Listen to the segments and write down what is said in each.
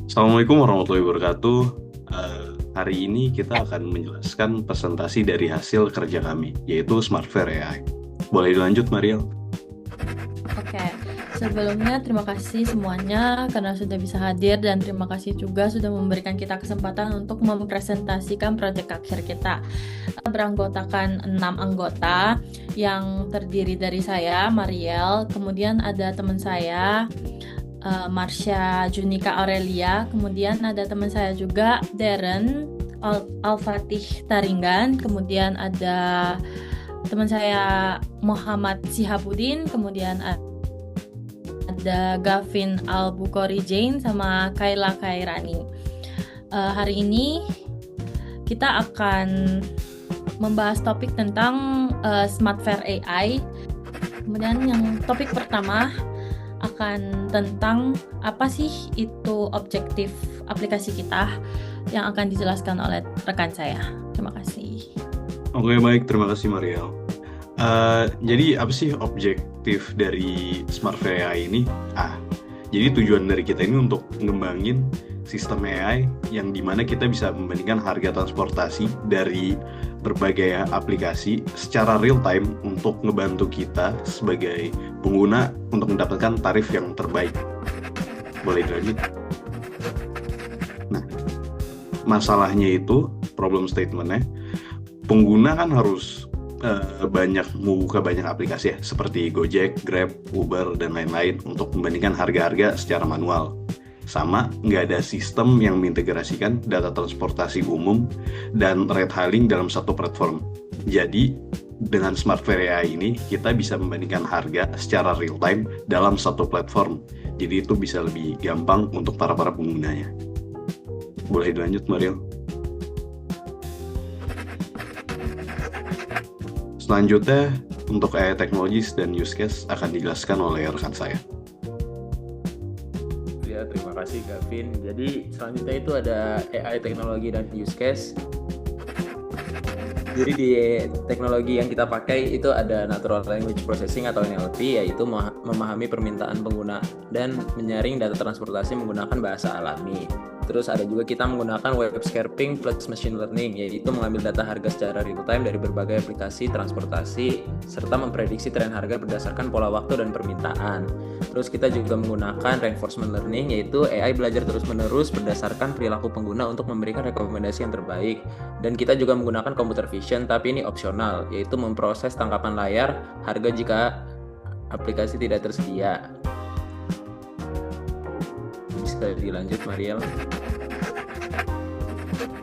Assalamualaikum warahmatullahi wabarakatuh. Hari ini kita akan menjelaskan presentasi dari hasil kerja kami, yaitu Smartfare AI. Boleh dilanjut, Mariel? Oke, sebelumnya terima kasih semuanya karena sudah bisa hadir dan terima kasih juga sudah memberikan kita kesempatan untuk mempresentasikan proyek akhir kita. Beranggotakan 6 anggota yang terdiri dari saya, Mariel, kemudian ada teman saya, Marsha Junika Aurelia, kemudian ada teman saya juga, Darren Al-Fatih Taringgan, kemudian ada teman saya Muhammad Sihabudin, kemudian ada Gavin Al-Bukhari Jain sama Kayla Khairani. Hari ini kita akan membahas topik tentang Smartfare AI. Kemudian yang topik pertama akan tentang apa sih itu objektif aplikasi kita yang akan dijelaskan oleh rekan saya. Terima kasih. Oke, baik. Terima kasih, Mariel. Jadi, apa sih objektif dari Smartfare AI ini? Jadi tujuan dari kita ini untuk ngembangin sistem AI yang dimana kita bisa membandingkan harga transportasi dari berbagai aplikasi secara real time untuk ngebantu kita sebagai pengguna untuk mendapatkan tarif yang terbaik. Boleh dilanjut? Nah, masalahnya itu, problem statement-nya, pengguna kan harus membuka banyak aplikasi ya, seperti Gojek, Grab, Uber, dan lain-lain untuk membandingkan harga-harga secara manual. Sama, nggak ada sistem yang mengintegrasikan data transportasi umum dan ride hailing dalam satu platform. Jadi, dengan Smartfare AI ini, kita bisa membandingkan harga secara real time dalam satu platform. Jadi, itu bisa lebih gampang untuk para penggunanya. Boleh dilanjut, Mariel? Selanjutnya, untuk AI Technologies dan use case akan dijelaskan oleh rekan saya. Ya, terima kasih Gavin. Jadi selanjutnya itu ada AI teknologi dan use case. Jadi di teknologi yang kita pakai itu ada Natural Language Processing atau NLP, yaitu memahami permintaan pengguna dan menyaring data transportasi menggunakan bahasa alami. Terus ada juga kita menggunakan web scraping plus machine learning, yaitu mengambil data harga secara real time dari berbagai aplikasi transportasi serta memprediksi tren harga berdasarkan pola waktu dan permintaan. Terus kita juga menggunakan reinforcement learning, yaitu AI belajar terus-menerus berdasarkan perilaku pengguna untuk memberikan rekomendasi yang terbaik. Dan kita juga menggunakan computer vision, tapi ini opsional, yaitu memproses tangkapan layar harga jika aplikasi tidak tersedia. Bisa dilanjut, Mariel.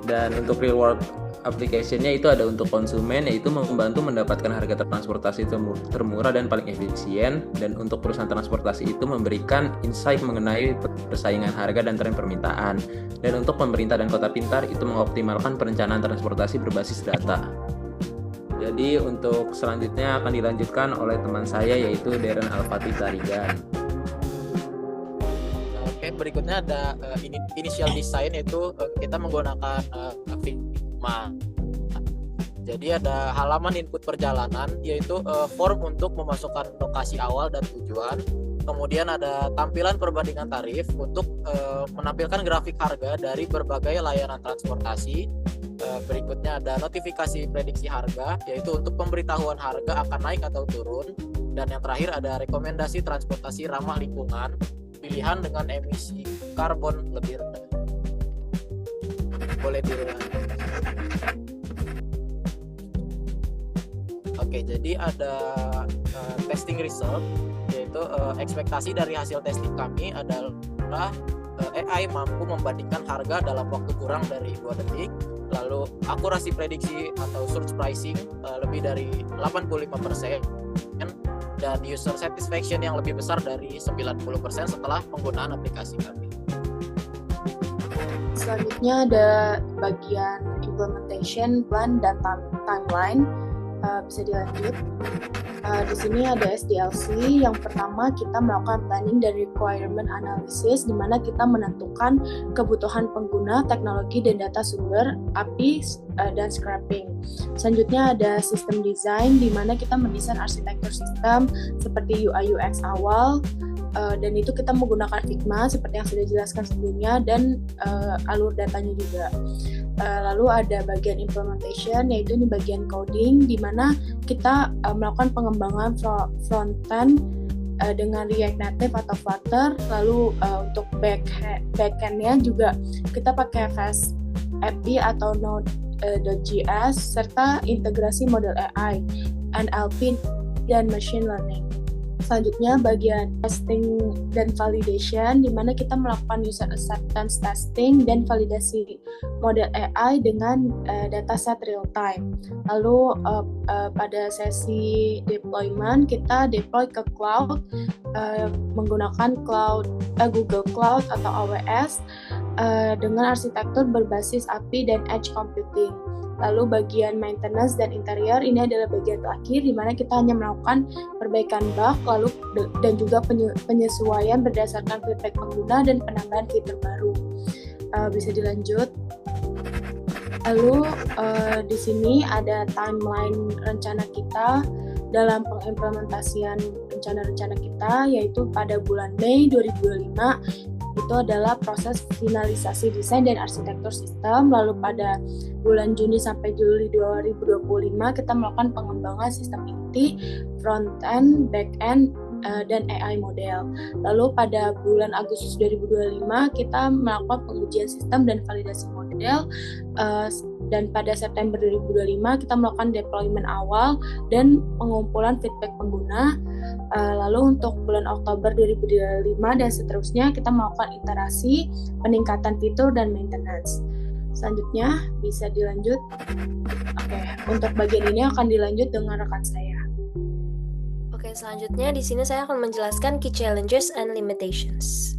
Dan untuk real world application-nya itu ada untuk konsumen, yaitu membantu mendapatkan harga transportasi termurah dan paling efisien. Dan untuk perusahaan transportasi itu memberikan insight mengenai persaingan harga dan tren permintaan. Dan untuk pemerintah dan kota pintar itu mengoptimalkan perencanaan transportasi berbasis data. Jadi untuk selanjutnya akan dilanjutkan oleh teman saya, yaitu Darren Al-Fatih Taringgan. Berikutnya ada initial design, yaitu kita menggunakan Figma. Jadi ada halaman input perjalanan, yaitu form untuk memasukkan lokasi awal dan tujuan. Kemudian ada tampilan perbandingan tarif untuk menampilkan grafik harga dari berbagai layanan transportasi. Berikutnya ada notifikasi prediksi harga, yaitu untuk pemberitahuan harga akan naik atau turun. Dan yang terakhir ada rekomendasi transportasi ramah lingkungan, pilihan dengan emisi karbon lebih rendah. Boleh dilanjut. Oke, jadi ada testing result, yaitu ekspektasi dari hasil testing kami adalah AI mampu membandingkan harga dalam waktu kurang dari 2 detik. Lalu akurasi prediksi atau search pricing lebih dari 85%. Dan user satisfaction yang lebih besar dari 90% setelah penggunaan aplikasi kami. Selanjutnya ada bagian implementation, plan, dan timeline. Bisa dilanjut. Di sini ada SDLC. Yang pertama kita melakukan planning dan requirement analysis, di mana kita menentukan kebutuhan pengguna, teknologi dan data sumber, API, dan scrapping. Selanjutnya ada sistem design, di mana kita mendesain arsitektur sistem seperti UI UX awal, dan itu kita menggunakan Figma seperti yang sudah dijelaskan sebelumnya, dan alur datanya juga. Lalu ada bagian implementation, yaitu ini bagian coding, di mana kita melakukan pengembangan front-end dengan React Native atau Flutter. Lalu untuk back-end-nya juga kita pakai Fast API atau Node.js, serta integrasi model AI, NLP, dan machine learning. Selanjutnya bagian testing dan validation, di mana kita melakukan user acceptance testing dan validasi model AI dengan dataset real time. Lalu pada sesi deployment kita deploy ke cloud menggunakan Google Cloud atau AWS dengan arsitektur berbasis API dan edge computing. Lalu bagian maintenance dan interior ini adalah bagian terakhir, di mana kita hanya melakukan perbaikan bug, lalu dan juga penyesuaian berdasarkan feedback pengguna dan penambahan fitur baru. Bisa dilanjut. Lalu di sini ada timeline rencana kita dalam pengimplementasian rencana-rencana kita, yaitu pada bulan Mei 2025 itu adalah proses finalisasi desain dan arsitektur sistem. Lalu pada bulan Juni sampai Juli 2025 kita melakukan pengembangan sistem inti, front-end, back-end, dan AI model. Lalu pada bulan Agustus 2025 kita melakukan pengujian sistem dan validasi model, dan pada September 2025 kita melakukan deployment awal dan pengumpulan feedback pengguna. Lalu untuk bulan Oktober 2025 dan seterusnya kita melakukan iterasi, peningkatan fitur, dan maintenance. Selanjutnya bisa dilanjut. Oke, untuk bagian ini akan dilanjut dengan rekan saya. Oke, selanjutnya di sini saya akan menjelaskan key challenges and limitations.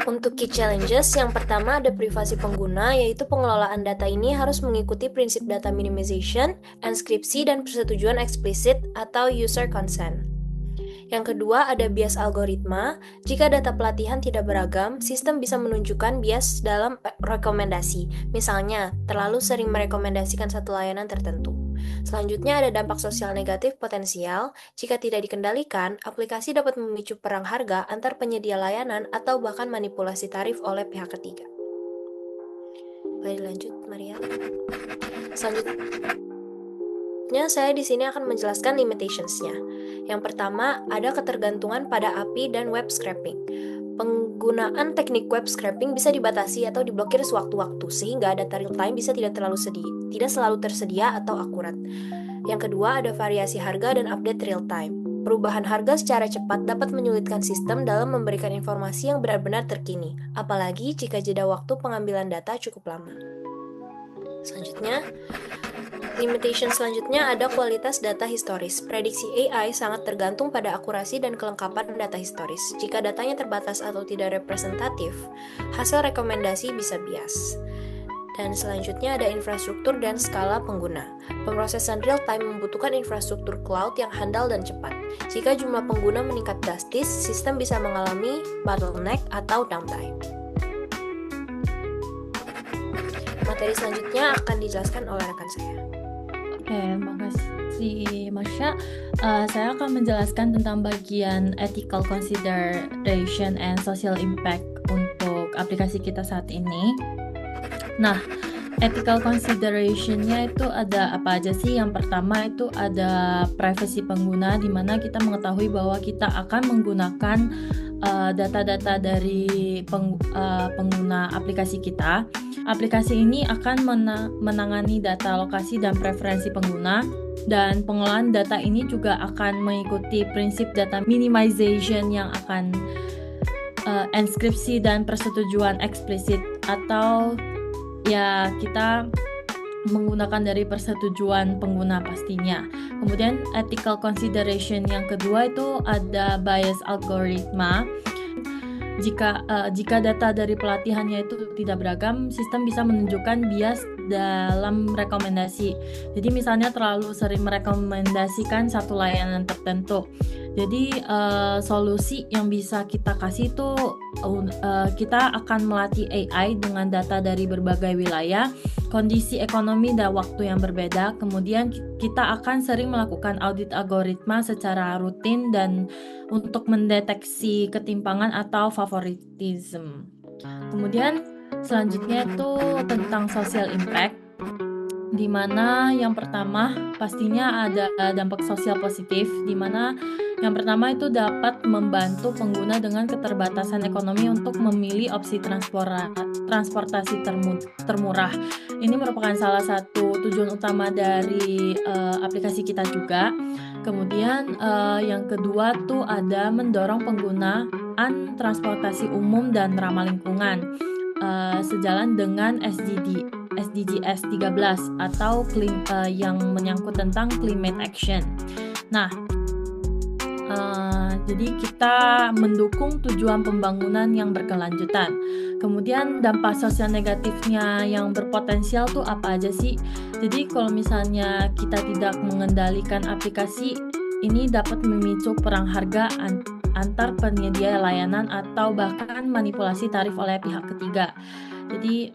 Untuk key challenges, yang pertama ada privasi pengguna, yaitu pengelolaan data ini harus mengikuti prinsip data minimization, enskripsi, dan persetujuan eksplisit atau user consent. Yang kedua ada bias algoritma. Jika data pelatihan tidak beragam, sistem bisa menunjukkan bias dalam rekomendasi. Misalnya, terlalu sering merekomendasikan satu layanan tertentu. Selanjutnya ada dampak sosial negatif potensial. Jika tidak dikendalikan, aplikasi dapat memicu perang harga antar penyedia layanan atau bahkan manipulasi tarif oleh pihak ketiga. Boleh dilanjut, Maria? Selanjutnya, saya di sini akan menjelaskan limitations-nya. Yang pertama, ada ketergantungan pada API dan web scraping. Penggunaan teknik web scraping bisa dibatasi atau diblokir sewaktu-waktu, sehingga data real-time bisa tidak selalu tersedia atau akurat. Yang kedua, ada variasi harga dan update real-time. Perubahan harga secara cepat dapat menyulitkan sistem dalam memberikan informasi yang benar-benar terkini, apalagi jika jeda waktu pengambilan data cukup lama. Limitation selanjutnya ada kualitas data historis. Prediksi AI sangat tergantung pada akurasi dan kelengkapan data historis. Jika datanya terbatas atau tidak representatif, hasil rekomendasi bisa bias. Dan selanjutnya ada infrastruktur dan skala pengguna. Pemrosesan real-time membutuhkan infrastruktur cloud yang handal dan cepat. Jika jumlah pengguna meningkat drastis, sistem bisa mengalami bottleneck atau downtime. Materi selanjutnya akan dijelaskan oleh rekan saya. Oke, makasih Masya. Saya akan menjelaskan tentang bagian ethical consideration and social impact untuk aplikasi kita saat ini. Nah, ethical consideration-nya itu ada apa aja sih? Yang pertama itu ada privacy pengguna, di mana kita mengetahui bahwa kita akan menggunakan data-data dari pengguna aplikasi kita. Aplikasi ini akan menangani data lokasi dan preferensi pengguna, dan pengelolaan data ini juga akan mengikuti prinsip data minimization yang akan enskripsi dan persetujuan eksplisit, atau ya kita menggunakan dari persetujuan pengguna pastinya. Kemudian ethical consideration yang kedua itu ada bias algoritma. Jika data dari pelatihannya itu tidak beragam, sistem bisa menunjukkan bias dalam rekomendasi. Jadi misalnya terlalu sering merekomendasikan satu layanan tertentu. Jadi solusi yang bisa kita kasih itu kita akan melatih AI dengan data dari berbagai wilayah kondisi ekonomi dan waktu yang berbeda. Kemudian kita akan sering melakukan audit algoritma secara rutin dan untuk mendeteksi ketimpangan atau favoritism. Kemudian selanjutnya itu tentang social impact, di mana yang pertama pastinya ada dampak sosial positif, di mana yang pertama itu dapat membantu pengguna dengan keterbatasan ekonomi untuk memilih opsi transportasi termurah. Ini merupakan salah satu tujuan utama dari aplikasi kita juga. Kemudian yang kedua tuh ada mendorong penggunaan transportasi umum dan ramah lingkungan, sejalan dengan SDGs 13 atau yang menyangkut tentang climate action. Nah, jadi kita mendukung tujuan pembangunan yang berkelanjutan. Kemudian dampak sosial negatifnya yang berpotensial tuh apa aja sih? Jadi kalau misalnya kita tidak mengendalikan aplikasi, ini dapat memicu perang harga antar penyedia layanan atau bahkan manipulasi tarif oleh pihak ketiga. Jadi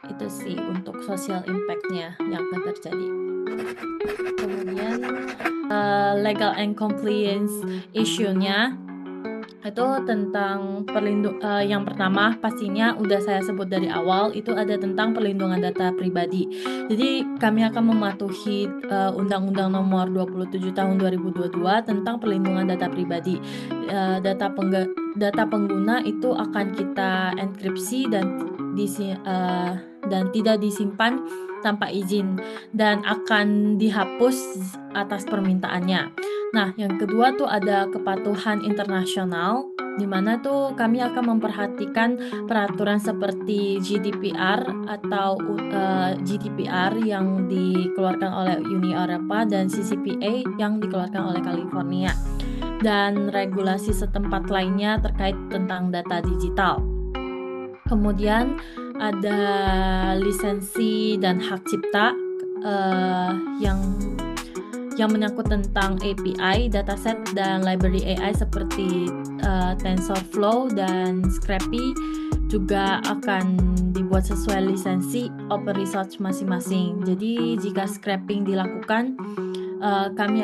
itu sih untuk social impact-nya yang akan terjadi. Kemudian legal and compliance issue-nya itu tentang yang pertama pastinya udah saya sebut dari awal, itu ada tentang perlindungan data pribadi. Jadi kami akan mematuhi Undang-Undang Nomor 27 Tahun 2022 tentang perlindungan data pribadi. Data pengguna itu akan kita enkripsi dan tidak disimpan tanpa izin dan akan dihapus atas permintaannya. Nah, yang kedua tuh ada kepatuhan internasional, di mana tuh kami akan memperhatikan peraturan seperti GDPR atau GDPR yang dikeluarkan oleh Uni Eropa dan CCPA yang dikeluarkan oleh California, dan regulasi setempat lainnya terkait tentang data digital. Kemudian ada lisensi dan hak cipta yang menyangkut tentang API, dataset, dan library AI seperti TensorFlow dan Scrappy juga akan dibuat sesuai lisensi open resource masing-masing. Jadi jika scrapping dilakukan, kami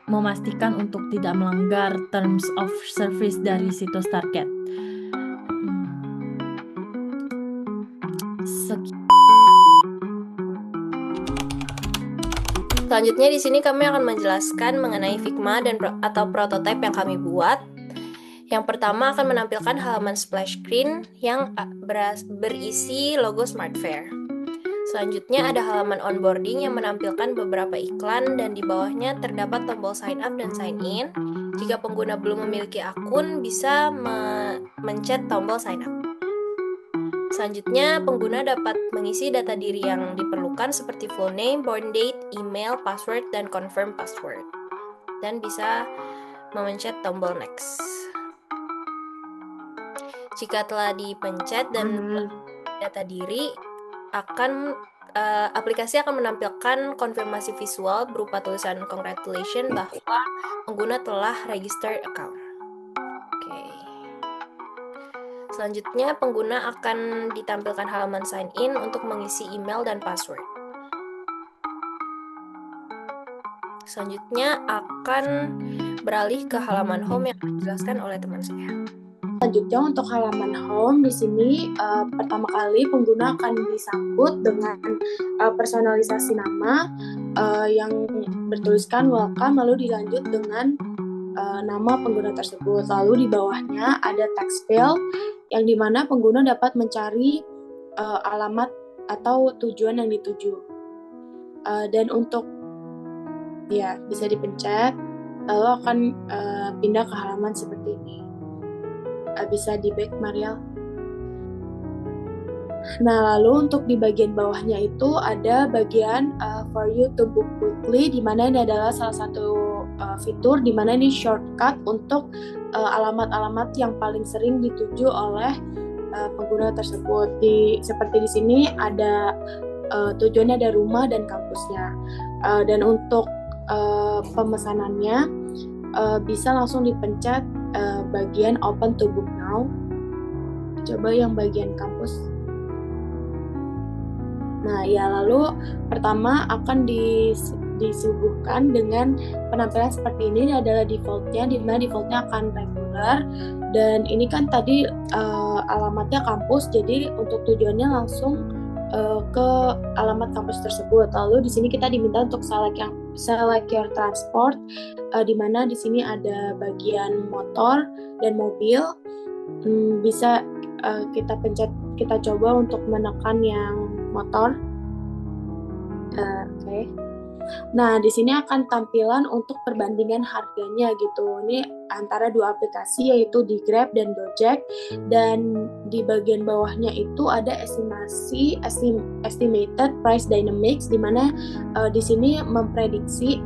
memastikan untuk tidak melanggar terms of service dari situs target. Selanjutnya di sini kami akan menjelaskan mengenai Figma dan atau prototipe yang kami buat. Yang pertama akan menampilkan halaman splash screen yang berisi logo Smart Fair. Selanjutnya ada halaman onboarding yang menampilkan beberapa iklan dan di bawahnya terdapat tombol sign up dan sign in. Jika pengguna belum memiliki akun, bisa mencet tombol sign up. Selanjutnya, pengguna dapat mengisi data diri yang diperlukan seperti full name, born date, email, password, dan confirm password. Dan bisa memencet tombol next. Jika telah dipencet dan data diri, aplikasi akan menampilkan konfirmasi visual berupa tulisan congratulations bahwa pengguna telah register account. Selanjutnya, pengguna akan ditampilkan halaman sign in untuk mengisi email dan password. Selanjutnya akan beralih ke halaman home yang dijelaskan oleh teman saya. Selanjutnya untuk halaman home di sini pertama kali pengguna akan disambut dengan personalisasi nama yang bertuliskan welcome, lalu dilanjut dengan nama pengguna tersebut. Lalu di bawahnya ada text field yang dimana pengguna dapat mencari alamat atau tujuan yang dituju. Dan untuk bisa dipencet, lalu akan pindah ke halaman seperti ini. Bisa di back, Mariel. Nah, lalu untuk di bagian bawahnya itu ada bagian for you to book quickly, di mana ini adalah salah satu fitur di mana ini shortcut untuk alamat-alamat yang paling sering dituju oleh pengguna tersebut. Seperti di sini ada tujuannya, ada rumah dan kampusnya. Dan untuk pemesanannya bisa langsung dipencet bagian open to book now. Coba yang bagian kampus. Nah, ya lalu pertama akan disuguhkan dengan penampilan seperti ini adalah defaultnya, di mana defaultnya akan regular, dan ini kan tadi alamatnya kampus, jadi untuk tujuannya langsung ke alamat kampus tersebut. Lalu di sini kita diminta untuk select your transport, di mana di sini ada bagian motor dan mobil. Bisa kita pencet, kita coba untuk menekan yang motor. Oke. Nah, di sini akan tampilan untuk perbandingan harganya gitu. Ini antara dua aplikasi, yaitu di Grab dan Gojek. Dan di bagian bawahnya itu ada estimated price dynamics, di mana di sini memprediksi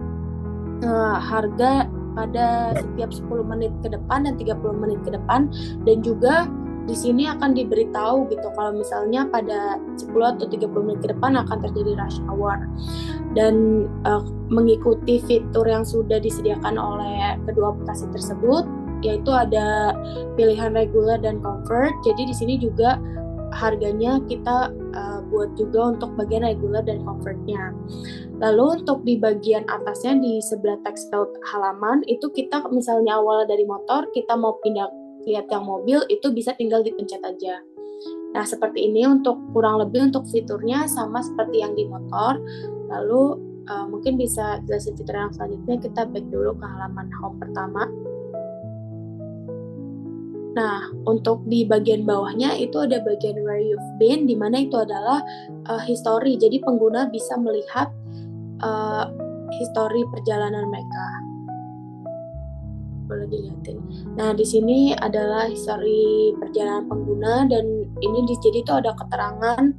harga pada setiap 10 menit ke depan dan 30 menit ke depan, dan juga di sini akan diberitahu gitu kalau misalnya pada 10 atau 30 menit ke depan akan terjadi rush hour. Dan mengikuti fitur yang sudah disediakan oleh kedua aplikasi tersebut, yaitu ada pilihan regular dan comfort. Jadi di sini juga harganya kita buat juga untuk bagian regular dan comfortnya. Lalu untuk di bagian atasnya di sebelah tekstil halaman itu, kita misalnya awalnya dari motor, kita mau pindah lihat yang mobil, itu bisa tinggal dipencet aja. Nah, seperti ini untuk kurang lebih untuk fiturnya sama seperti yang di motor. Lalu mungkin bisa jelasin fitur yang selanjutnya. Kita back dulu ke halaman home pertama. Nah, untuk di bagian bawahnya itu ada bagian where you've been, di mana itu adalah history. Jadi pengguna bisa melihat history perjalanan mereka. Boleh dilihatin. Nah, di sini adalah history perjalanan pengguna, dan ini jadi itu ada keterangan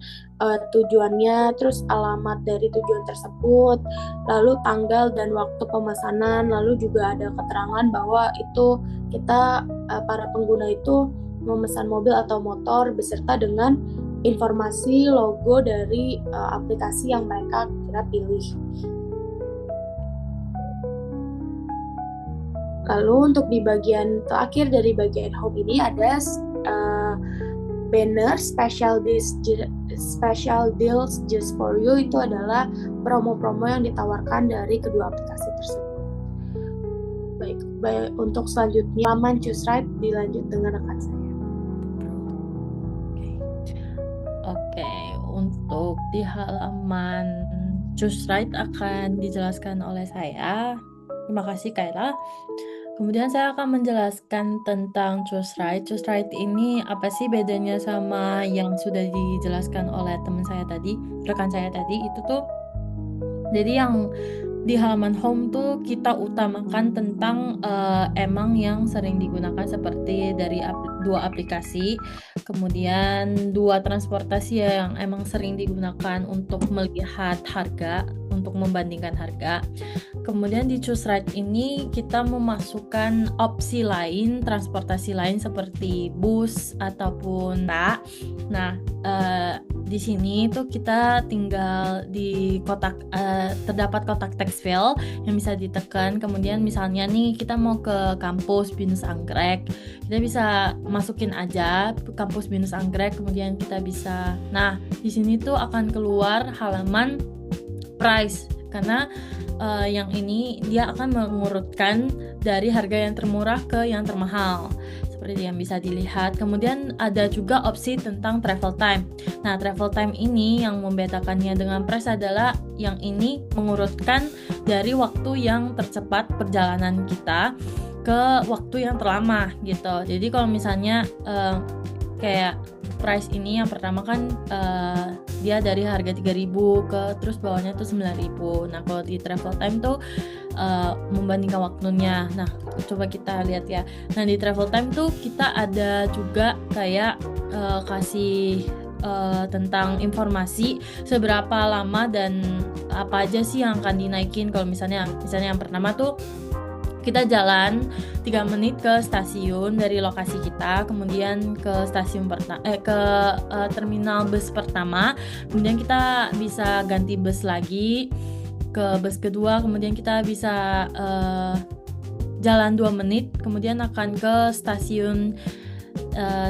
tujuannya, terus alamat dari tujuan tersebut, lalu tanggal dan waktu pemesanan, lalu juga ada keterangan bahwa itu kita para pengguna itu memesan mobil atau motor beserta dengan informasi logo dari aplikasi yang mereka kira pilih. Lalu untuk di bagian terakhir dari bagian home ini ada banner special deals just for you. Itu adalah promo-promo yang ditawarkan dari kedua aplikasi tersebut. Baik untuk selanjutnya halaman Choose Right dilanjut dengan rekan saya. Oke, untuk di halaman Choose Right akan dijelaskan oleh saya. Terima kasih Kaira. Kemudian saya akan menjelaskan tentang Choose Right. Choose Right ini apa sih bedanya sama yang sudah dijelaskan oleh teman saya tadi, rekan saya tadi itu tuh. Jadi yang di halaman home tuh kita utamakan tentang emang yang sering digunakan seperti dari dua aplikasi, kemudian dua transportasi yang emang sering digunakan untuk melihat harga, untuk membandingkan harga. Kemudian di Choose Right ini kita memasukkan opsi lain, transportasi lain seperti bus ataupun tak. Nah, di sini tuh kita tinggal di kotak, terdapat kotak text field yang bisa ditekan. Kemudian misalnya nih kita mau ke kampus Binus Anggrek, kita bisa masukin aja kampus Binus Anggrek. Kemudian kita bisa, nah di sini tuh akan keluar halaman price, karena yang ini dia akan mengurutkan dari harga yang termurah ke yang termahal seperti yang bisa dilihat. Kemudian ada juga opsi tentang travel time. Nah, travel time ini yang membedakannya dengan price adalah yang ini mengurutkan dari waktu yang tercepat perjalanan kita ke waktu yang terlama gitu. Jadi kalau misalnya kayak price ini yang pertama kan dia dari harga 3.000 ke terus bawahnya tuh 9.000. Nah, kalau di travel time tuh membandingkan waktunya. Nah, coba kita lihat ya. Nah, di travel time tuh kita ada juga kayak kasih tentang informasi seberapa lama dan apa aja sih yang akan dinaikin. Kalau misalnya yang pertama tuh kita jalan 3 menit ke stasiun dari lokasi kita, kemudian ke stasiun terminal bus pertama, kemudian kita bisa ganti bus lagi ke bus kedua, kemudian kita bisa jalan 2 menit, kemudian akan ke stasiun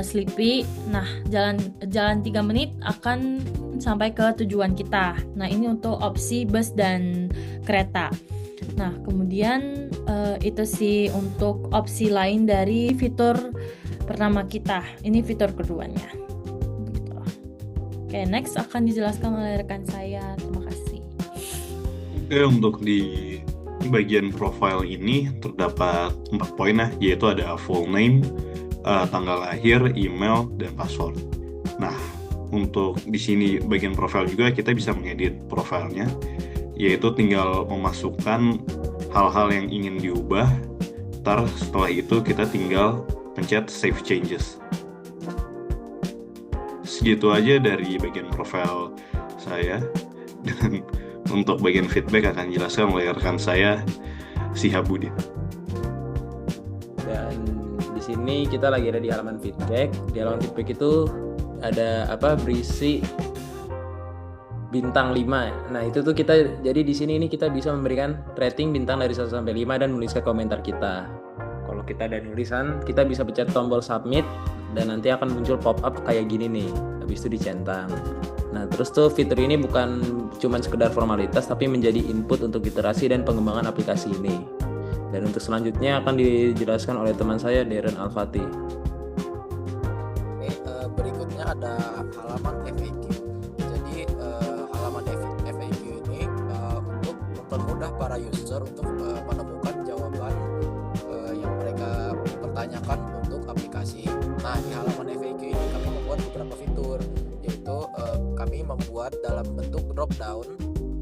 Sleepy. Nah, jalan 3 menit akan sampai ke tujuan kita. Nah, ini untuk opsi bus dan kereta. Nah, kemudian itu sih untuk opsi lain dari fitur pertama kita. Ini fitur keduanya. Begitu. Oke, next akan dijelaskan oleh rekan saya. Terima kasih. Oke, untuk di bagian profile ini terdapat 4 poin ya, yaitu ada full name, tanggal lahir, email, dan password. Nah, untuk di sini bagian profile juga kita bisa mengedit profilnya, yaitu tinggal memasukkan hal-hal yang ingin diubah. Setelah itu kita tinggal pencet save changes. Segitu aja dari bagian profile saya. Dan untuk bagian feedback akan dijelaskan oleh rekan saya, Sihabudin. Dan di sini kita lagi ada di halaman feedback. Di halaman feedback itu ada berisi bintang 5. Nah, itu tuh kita jadi di sini ini kita bisa memberikan rating bintang dari 1 sampai 5 dan menuliskan komentar kita. Kalau kita ada tulisan, kita bisa pencet tombol submit dan nanti akan muncul pop up kayak gini nih. Habis itu dicentang. Nah, terus tuh fitur ini bukan cuma sekedar formalitas tapi menjadi input untuk iterasi dan pengembangan aplikasi ini. Dan untuk selanjutnya akan dijelaskan oleh teman saya Darren Al-Fatih. Berikutnya ada halaman FAQ. Jadi halaman FAQ ini untuk mempermudah para user untuk menemukan jawaban yang mereka pertanyakan untuk aplikasi. Nah, di halaman FAQ ini kami membuat beberapa fitur, yaitu kami membuat dalam bentuk drop down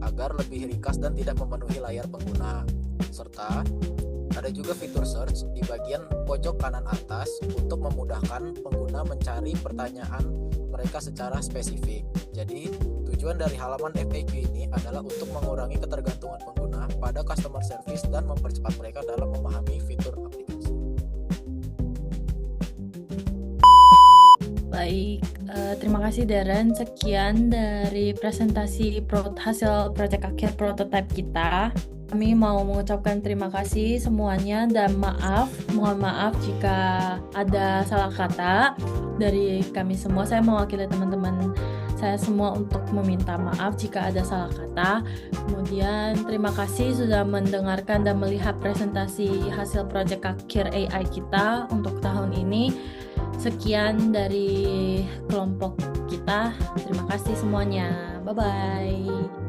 agar lebih ringkas dan tidak memenuhi layar pengguna. Serta ada juga fitur search di bagian pojok kanan atas untuk memudahkan pengguna mencari pertanyaan mereka secara spesifik. Jadi, tujuan dari halaman FAQ ini adalah untuk mengurangi ketergantungan pengguna pada customer service dan mempercepat mereka dalam memahami fitur aplikasi. Baik, terima kasih Darren. Sekian dari presentasi hasil proyek akhir prototipe kita. Kami mau mengucapkan terima kasih semuanya dan mohon maaf jika ada salah kata dari kami semua. Saya mewakili teman-teman saya semua untuk meminta maaf jika ada salah kata. Kemudian terima kasih sudah mendengarkan dan melihat presentasi hasil proyek akhir AI kita untuk tahun ini. Sekian dari kelompok kita. Terima kasih semuanya. Bye-bye.